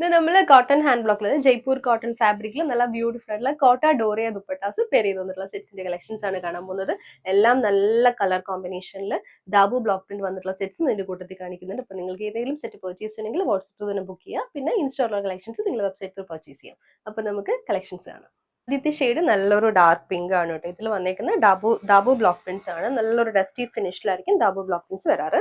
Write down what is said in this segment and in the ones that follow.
ഇത് നമ്മൾ cotton hand ബ്ലോക്കിൽ ജയ്പൂർ കോട്ടൺ ഫാബ്രിക്കിൽ നല്ല ബ്യൂട്ടിഫുൾ ആയിട്ടുള്ള കോട്ട ഡോറിയ ദുപ്പട്ടാസ് പെയർ ചെയ്ത് വന്നിട്ടുള്ള സെറ്റ്സിന്റെ കളക്ഷൻസ് ആണ് കാണാൻ പോകുന്നത്. എല്ലാം നല്ല കളർ കോമ്പിനേഷനിൽ ദാബു ബ്ലോക്ക് പ്രിന്റ് വന്നിട്ടുള്ള സെറ്റ്സ് ഇതിന്റെ കൂട്ടത്തിൽ കാണിക്കുന്നുണ്ട്. അപ്പോൾ നിങ്ങൾക്ക് ഏതെങ്കിലും സെറ്റ് പർച്ചേസ് ചെയ്യണമെങ്കിൽ വാട്സ്ആപ്പ് തന്നെ ബുക്ക് ചെയ്യുക. പിന്നെ ഇൻസ്റ്റാളുള്ള കളക്ഷൻസ് നിങ്ങൾ വെബ്സൈറ്റിൽ പർച്ചേസ് ചെയ്യാം. അപ്പോൾ നമുക്ക് കളക്ഷൻസ് കാണാം. ആദ്യത്തെ ഷെയ്ഡ് നല്ലൊരു ഡാർക്ക് പിങ്ക് ആണ് കേട്ടോ. ഇതിൽ വന്നേക്കുന്ന ദാബു ബ്ലോക്ക് പ്രിന്റ്സ് ആണ്. നല്ലൊരു ഡസ്റ്റി ഫിനിഷിലായിരിക്കും ദാബു ബ്ലോക്ക് പ്രിന്റ്സ് വരാറ്.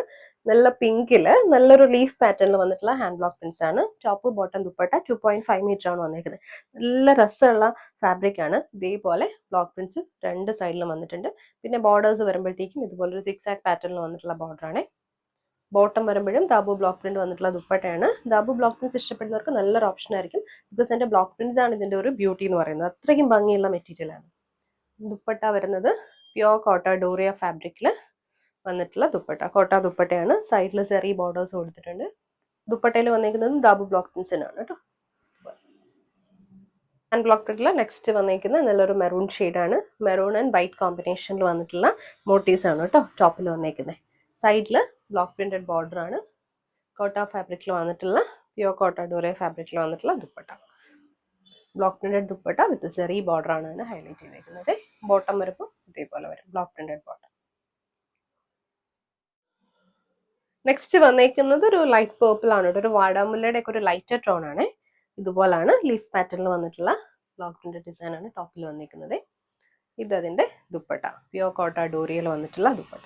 നല്ല പിങ്കില് നല്ലൊരു ലീഫ് പാറ്റേണിൽ വന്നിട്ടുള്ള ഹാൻഡ് ബ്ലോക്ക് പ്രിന്റ്സ് ആണ്. ടോപ്പ് ബോട്ടം ദുപ്പട്ട 2.5 മീറ്റർ ആണ് വന്നേക്കുന്നത്. നല്ല രസമുള്ള ഫാബ്രിക് ആണ്. ഇതേപോലെ ബ്ലോക്ക് പ്രിന്റ്സ് രണ്ട് സൈഡിലും വന്നിട്ടുണ്ട്. പിന്നെ ബോർഡേഴ്സ് വരുമ്പോഴത്തേക്കും ഇതുപോലെ ഒരു 6 ആക്ക് പാറ്റേണിൽ വന്നിട്ടുള്ള ബോർഡർ ആണ്. ബോട്ടം വരുമ്പോഴും ദാബു ബ്ലോക്ക് പ്രിന്റ് വന്നിട്ടുള്ള ദുപ്പട്ടയാണ്. ദാബു ബ്ലോക്ക് പ്രിന്റ്സ് ഇഷ്ടപ്പെടുന്നവർക്ക് നല്ലൊരു ഓപ്ഷൻ ആയിരിക്കും. ബിക്കോസ് എൻ്റെ ബ്ലോക്ക് പ്രിന്റ്സ് ആണ് ഇതിന്റെ ഒരു ബ്യൂട്ടി എന്ന് പറയുന്നത്. അത്രയ്ക്കും ഭംഗിയുള്ള മെറ്റീരിയൽ ആണ്. ദുപ്പട്ട വരുന്നത് പ്യോർ കോട്ട ഡോറിയ ഫാബ്രിക്കിൽ വന്നിട്ടുള്ള ദുപ്പട്ട. കോട്ട ദുപ്പട്ടയാണ്. സൈഡിൽ സെറി ബോർഡേഴ്സ് കൊടുത്തിട്ടുണ്ട്. ദുപ്പട്ടയിൽ വന്നിരിക്കുന്നത് ദാബു ബ്ലോക്ക് പ്രിന്റ്സ് ആണ് കേട്ടോ. ഹാൻഡ് ബ്ലോക്ക് പ്രിന്റിൽ നെക്സ്റ്റ് വന്നിരിക്കുന്നത് നല്ലൊരു മെറൂൺ ഷെയ്ഡാണ്. മെറൂൺ ആൻഡ് വൈറ്റ് കോമ്പിനേഷനിൽ വന്നിട്ടുള്ള മോട്ടീവ്സ് ആണ് കേട്ടോ ടോപ്പിൽ വന്നിരിക്കുന്നത്. സൈഡിൽ ബ്ലോക്ക് പ്രിന്റഡ് ബോർഡർ ആണ്. കോട്ട ഫാബ്രിക്കിൽ വന്നിട്ടുള്ള പ്യോർ കോട്ട ഡോറിയ ഫാബ്രിക്കിൽ വന്നിട്ടുള്ള ദുപ്പട്ട. ബ്ലോക്ക് പ്രിന്റഡ് ദുപ്പട്ട വിത്ത് സെറി ബോർഡർ ആണ് ഹൈലൈറ്റ് ചെയ്തിരിക്കുന്നത്. ബോട്ടം വരുമ്പോൾ ഇതേപോലെ വരും ബ്ലോക്ക് പ്രിന്റഡ് ബോട്ടം. നെക്സ്റ്റ് വന്നേക്കുന്നത് ഒരു ലൈറ്റ് പേർപ്പിൾ ആണ് കേട്ടോ. ഒരു വാടാമുല്ലയുടെ ഒക്കെ ഒരു ലൈറ്റർ ടോൺ ആണ്. ഇതുപോലാണ് ലീഫ് പാറ്റേണിൽ വന്നിട്ടുള്ള ബ്ലോക്ക് പ്രിന്റഡ് ഡിസൈൻ ആണ് ടോപ്പിൽ വന്നിരിക്കുന്നത്. ഇത് അതിന്റെ ദുപ്പട്ട പ്യോർ കോട്ട ഡോറിയയിൽ വന്നിട്ടുള്ള ദുപ്പട്ട.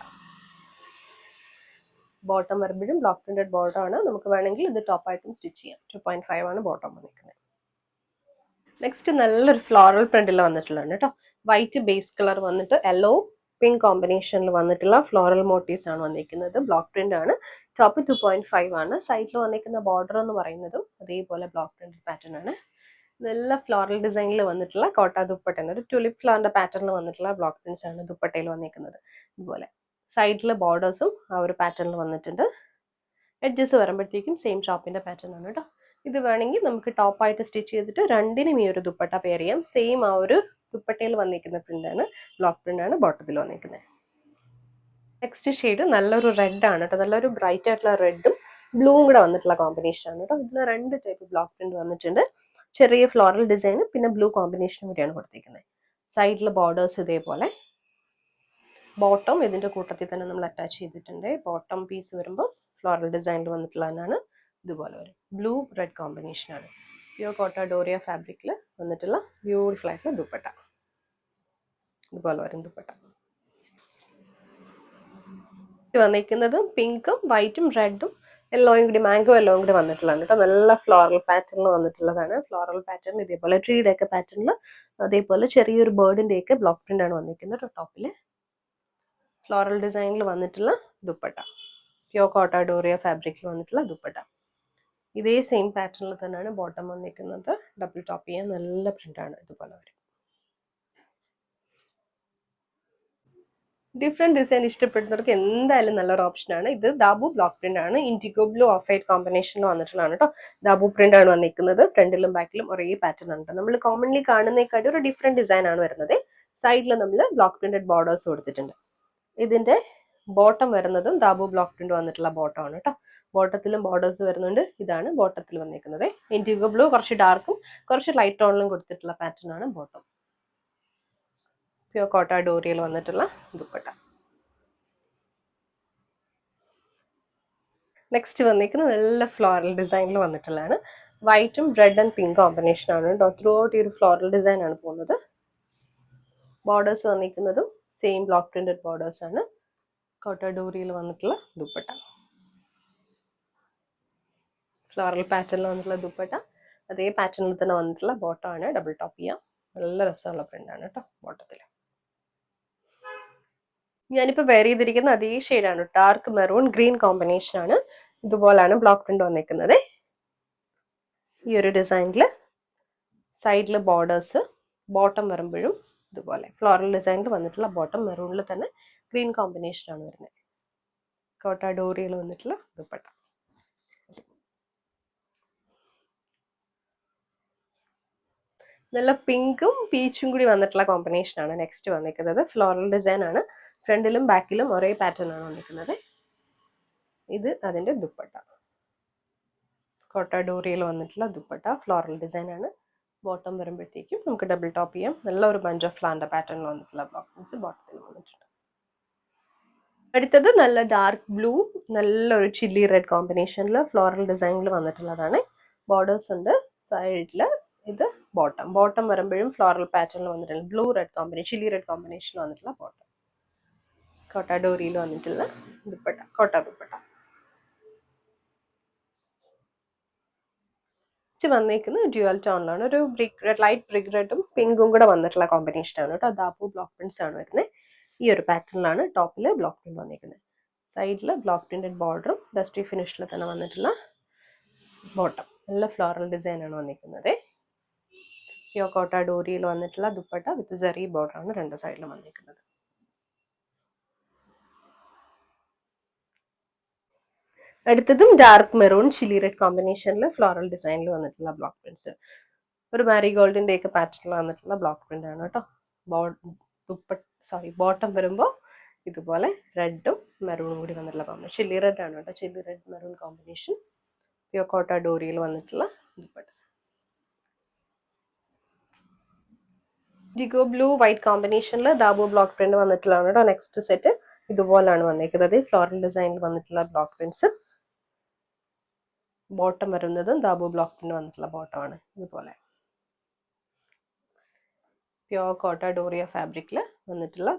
ബോട്ടം വരുമ്പോഴും ബ്ലോക്ക് പ്രിന്റഡ് ബോർഡർ ആണ്. നമുക്ക് വേണമെങ്കിൽ ഇത് ടോപ്പ് ആയിട്ടും സ്റ്റിച്ച് ചെയ്യാം. 2.5 ആണ് ബോട്ടം വന്നിരിക്കുന്നത്. നെക്സ്റ്റ് നല്ലൊരു ഫ്ലോറൽ പ്രിന്റിൽ വന്നിട്ടുള്ളതാണ് കേട്ടോ. വൈറ്റ് ബേസ് കളർ വന്നിട്ട് യെല്ലോ പിങ്ക് കോമ്പിനേഷനിൽ വന്നിട്ടുള്ള ഫ്ലോറൽ മോട്ടീവ്സ് ആണ് വന്നിരിക്കുന്നത്. ബ്ലോക്ക് പ്രിന്റ് ആണ്. ടോപ്പ് 2.5 ആണ്. സൈഡിൽ വന്നിരിക്കുന്ന ബോർഡർ എന്ന് പറയുന്നതും അതേപോലെ ബ്ലോക്ക് പ്രിന്റ് പാറ്റേൺ ആണ്. നല്ല ഫ്ലോറൽ ഡിസൈനിൽ വന്നിട്ടുള്ള കോട്ട ദുപ്പട്ട. ഒരു ട്യൂലിപ്പ് ഫ്ലവറിന്റെ പാറ്റേണിൽ വന്നിട്ടുള്ള ബ്ലോക്ക് പ്രിന്റ്സ് ആണ് ദുപ്പട്ടയിൽ വന്നിരിക്കുന്നത്. ഇതുപോലെ സൈഡിൽ ബോർഡേഴ്സും ആ ഒരു പാറ്റേണിൽ വന്നിട്ടുണ്ട്. എഡ്ജസ് വരുമ്പോഴത്തേക്കും സെയിം ഷോപ്പിന്റെ പാറ്റേൺ ആണ് കേട്ടോ. ഇത് വേണമെങ്കിൽ നമുക്ക് ടോപ്പായിട്ട് സ്റ്റിച്ച് ചെയ്തിട്ട് രണ്ടിനും ഈ ഒരു ദുപ്പട്ട പെയർ ചെയ്യാം. സെയിം ആ ഒരു ദുപ്പട്ടയിൽ വന്നിരിക്കുന്ന പ്രിന്റ് ആണ്. ബ്ലോക്ക് പ്രിന്റ് ആണ് ബോട്ടത്തിൽ വന്നിരിക്കുന്നത്. നെക്സ്റ്റ് ഷെയ്ഡ് നല്ലൊരു റെഡ് ആണ് കേട്ടോ. നല്ലൊരു ബ്രൈറ്റ് ആയിട്ടുള്ള റെഡും ബ്ലൂവും കൂടെ വന്നിട്ടുള്ള കോമ്പിനേഷൻ ആണ് കേട്ടോ. ഇതിൽ രണ്ട് ടൈപ്പ് ബ്ലോക്ക് പ്രിന്റ് വന്നിട്ടുണ്ട്. ചെറിയ ഫ്ലോറൽ ഡിസൈനും പിന്നെ ബ്ലൂ കോമ്പിനേഷനും കൂടിയാണ് കൊടുത്തിരിക്കുന്നത്. സൈഡിൽ ബോർഡേഴ്സ് ഇതേപോലെ. ബോട്ടം ഇതിന്റെ കൂട്ടത്തിൽ തന്നെ നമ്മൾ അറ്റാച്ച് ചെയ്തിട്ടുണ്ട്. ബോട്ടം പീസ് വരുമ്പോൾ ഫ്ലോറൽ ഡിസൈനിൽ വന്നിട്ടുള്ളതാണ്. ഇതുപോലെ വരും. ബ്ലൂ റെഡ് കോമ്പിനേഷൻ ആണ്. പ്യോർ കോട്ട ഡോറിയ ഫാബ്രിക്കിൽ വന്നിട്ടുള്ള ബ്യൂട്ടിഫുൾ ആയിട്ടുള്ള ദുപ്പട്ട. ഇതുപോലെ വരും ദുപ്പട്ട. വന്നിരിക്കുന്നത് പിങ്കും വൈറ്റും റെഡും യെല്ലോയും കൂടി മാംഗോ യെല്ലോയും കൂടി വന്നിട്ടുള്ളതാണ് കേട്ടോ. നല്ല ഫ്ലോറൽ പാറ്റേണിൽ വന്നിട്ടുള്ളതാണ്. ഫ്ലോറൽ പാറ്റേൺ ഇതേപോലെ ട്രീയുടെ ഒക്കെ പാറ്റേണിൽ അതേപോലെ ചെറിയൊരു ബേർഡിന്റെ ഒക്കെ ബ്ലോക്ക് പ്രിന്റ് ആണ് വന്നിരിക്കുന്നത് ടോപ്പില്. ഫ്ലോറൽ ഡിസൈനിൽ വന്നിട്ടുള്ള ദുപ്പട്ട. പ്യോർ കോട്ട ഡോറിയ ഫാബ്രിക്കിൽ വന്നിട്ടുള്ള ദുപ്പട്ട. ഇതേ സെയിം പാറ്റേണിൽ തന്നെയാണ് ബോട്ടം വന്നിരിക്കുന്നത്. ഡബിൾ ടോപ്പ് ചെയ്യാൻ നല്ല പ്രിന്റ് ആണ്. ഇതുപോലെ വരും. ഡിഫറെന്റ് ഡിസൈൻ ഇഷ്ടപ്പെടുന്നവർക്ക് എന്തായാലും നല്ലൊരു ഓപ്ഷൻ ആണ്. ഇത് ദാബു ബ്ലോക്ക് പ്രിന്റ് ആണ്. ഇൻഡിഗോ ബ്ലൂ ഓഫ് വൈറ്റ് കോമ്പിനേഷനിൽ വന്നിട്ടുള്ളതാണ് കേട്ടോ. ദാബു പ്രിന്റ് ആണ് വന്നിരിക്കുന്നത്. ഫ്രണ്ടിലും ബാക്കിലും ഒരേ പാറ്റേൺ ആണ്. നമ്മൾ കോമൺലി കാണുന്നേക്കാട്ടി ഒരു ഡിഫറെന്റ് ഡിസൈൻ ആണ് വരുന്നത്. സൈഡിൽ നമ്മൾ ബ്ലോക്ക് പ്രിന്റഡ് ബോർഡേഴ്സ് കൊടുത്തിട്ടുണ്ട്. ഇതിന്റെ ബോട്ടം വരുന്നതും ദാബു ബ്ലോക്ക് പ്രിന്റ് വന്നിട്ടുള്ള ബോട്ടം ആണ് കേട്ടോ. ബോട്ടത്തിലും ബോർഡേഴ്സ് വരുന്നുണ്ട്. ഇതാണ് ബോട്ടത്തിൽ വന്നിരിക്കുന്നത്. ഇൻഡിഗോ ബ്ലൂ കുറച്ച് ഡാർക്കും കുറച്ച് ലൈറ്റ് ടോണിലും കൊടുത്തിട്ടുള്ള പാറ്റേൺ ആണ് ബോട്ടം. പ്യോർ കോട്ട ഡോറിയയിൽ വന്നിട്ടുള്ള ദുപ്പട്ട. നെക്സ്റ്റ് വന്നിരിക്കുന്നത് നല്ല ഫ്ലോറൽ ഡിസൈനിൽ വന്നിട്ടുള്ളതാണ്. വൈറ്റും റെഡ് ആൻഡ് പിങ്ക് കോമ്പിനേഷൻ ആണ് കേട്ടോ. ത്രൂ ഔട്ട് ഈ ഒരു ഫ്ലോറൽ ഡിസൈൻ ആണ് പോകുന്നത്. ബോർഡേഴ്സ് വന്നിരിക്കുന്നതും സെയിം ബ്ലോക്ക് പ്രിന്റഡ് ബോർഡേഴ്സ് ആണ്. കോട്ട ഡോറിയയിൽ വന്നിട്ടുള്ള ദുപ്പട്ട. ഫ്ലോറൽ പാറ്റേണിൽ വന്നിട്ടുള്ള ദുപ്പട്ട. അതേ പാറ്റേണിൽ തന്നെ വന്നിട്ടുള്ള ബോട്ടം ആണ്. ഡബിൾ ടോപ്പ് ചെയ്യാം. നല്ല രസമുള്ള പ്രിന്റ് ആണ് കേട്ടോ ബോട്ടത്തിൽ. ഞാനിപ്പോൾ വെയർ ചെയ്തിരിക്കുന്ന അതേ ഷെയ്ഡാണ്. ഡാർക്ക് മെറൂൺ ഗ്രീൻ കോമ്പിനേഷൻ ആണ്. ഇതുപോലാണ് ബ്ലോക്ക് പ്രിന്റ് വന്നിരിക്കുന്നത്. ഈ ഒരു ഡിസൈനിൽ സൈഡിൽ ബോർഡേഴ്സ്. ബോട്ടം വരുമ്പോഴും ഇതുപോലെ ഫ്ലോറൽ ഡിസൈനിൽ വന്നിട്ടുള്ള ബോട്ടം മെറൂണിൽ തന്നെ ഗ്രീൻ കോമ്പിനേഷൻ ആണ് വരുന്നത്. കോട്ട ഡോറിയിൽ വന്നിട്ടുള്ള ദുപ്പട്ട. നല്ല പിങ്കും പീച്ചും കൂടി വന്നിട്ടുള്ള കോമ്പിനേഷൻ ആണ് നെക്സ്റ്റ് വന്നിരിക്കുന്നത്. ഫ്ലോറൽ ഡിസൈൻ ആണ്. ഫ്രണ്ടിലും ബാക്കിലും ഒരേ പാറ്റേൺ ആണ് വന്നിരിക്കുന്നത്. ഇത് അതിന്റെ ദുപ്പട്ട. കോട്ട ഡോറിയിൽ വന്നിട്ടുള്ള ദുപ്പട്ട ഫ്ലോറൽ ഡിസൈൻ ആണ്. ബോട്ടം വരുമ്പോഴത്തേക്കും നമുക്ക് ഡബിൾ ടോപ്പ് ചെയ്യാം. നല്ല ഒരു ബഞ്ച് ഓഫ് ഫ്ലാൻ്റെ പാറ്റേണിൽ വന്നിട്ടുള്ള ബ്ലോക്ക് പ്രിൻസ് ബോട്ടത്തിൽ വന്നിട്ടുണ്ട്. അടുത്തത് നല്ല ഡാർക്ക് ബ്ലൂ, നല്ലൊരു ചില്ലി റെഡ് കോമ്പിനേഷനിൽ ഫ്ലോറൽ ഡിസൈനിൽ വന്നിട്ടുള്ളതാണ്. ബോർഡേഴ്സ് ഉണ്ട് സൈഡിൽ. ഇത് ബോട്ടം വരുമ്പോഴും ഫ്ലോറൽ പാറ്റേണിൽ വന്നിട്ടുള്ള blue red combination, chilli red combination വന്നിട്ടുള്ള ബോട്ടം. കോട്ട ഡോറിയിൽ വന്നിട്ടുള്ള ദുപ്പട്ട, കോട്ട ദുപ്പട്ട വന്നേക്കുന്നത് ഡ്യുവൽ ടോണിലാണ്. ഒരു ബ്രിക്ക് റെഡ്, ലൈറ്റ് ബ്രിക്ക് റെഡും പിങ്കും കൂടെ വന്നിട്ടുള്ള കോമ്പിനേഷൻ ആണ് കേട്ടോ. ദാപ്പു ബ്ലോക്ക് പ്രിന്റ്സ് ആണ് വരുന്നത്. ഈ ഒരു പാറ്റേണിലാണ് ടോപ്പിൽ ബ്ലോക്ക് പ്രിന്റ് വന്നിരിക്കുന്നത്. സൈഡിൽ ബ്ലോക്ക് പ്രിന്റഡ് ബോർഡറും ഡസ്റ്റി ഫിനിഷിൽ തന്നെ വന്നിട്ടുള്ള ബോട്ടം. നല്ല ഫ്ലോറൽ ഡിസൈൻ ആണ് വന്നിരിക്കുന്നത്. പ്യോർ കോട്ട ഡോറിയിൽ വന്നിട്ടുള്ള ദുപ്പട്ട വിത്ത് സെറി ബോർഡർ ആണ് രണ്ട് സൈഡിലും വന്നിരിക്കുന്നത്. അടുത്തതും ഡാർക്ക് മെറൂൺ ചില്ലി റെഡ് കോമ്പിനേഷനിൽ ഫ്ലോറൽ ഡിസൈനിൽ വന്നിട്ടുള്ള ബ്ലോക്ക് പ്രിന്റ്സ്. ഒരു മാരിഗോൾഡിന്റെ ഒക്കെ പാറ്റേണിൽ വന്നിട്ടുള്ള ബ്ലോക്ക് പ്രിന്റ് ആണ് കേട്ടോ. ബോട്ടം വരുമ്പോൾ ഇതുപോലെ റെഡും മെറൂണും കൂടി വന്നിട്ടുള്ള കോമ്പിനേഷൻ. ചില്ലി റെഡ് ആണ് കേട്ടോ, chilli red maroon combination. Pure കോട്ട ഡോറിയിൽ വന്നിട്ടുള്ള ദുപ്പട്ട. ഡിഗോ ബ്ലൂ വൈറ്റ് കോമ്പിനേഷനിൽ ദാബു ബ്ലോക്ക് പ്രിന്റ് വന്നിട്ടുള്ളതാണ് കേട്ടോ. നെക്സ്റ്റ് സെറ്റ് ഇതുപോലാണ് വന്നിരിക്കുന്നത്. ഫ്ലോറൽ ഡിസൈനിൽ വന്നിട്ടുള്ള ബ്ലോക്ക് പ്രിന്റ്സ്. ബോട്ടം വരുന്നതും ദാബു ബ്ലോക്ക് പ്രിന്റ് വന്നിട്ടുള്ള ബോട്ടമാണ് ഇതുപോലെ. പ്യോർ കോട്ട ഡോറിയ ഫാബ്രിക്കിൽ വന്നിട്ടുള്ള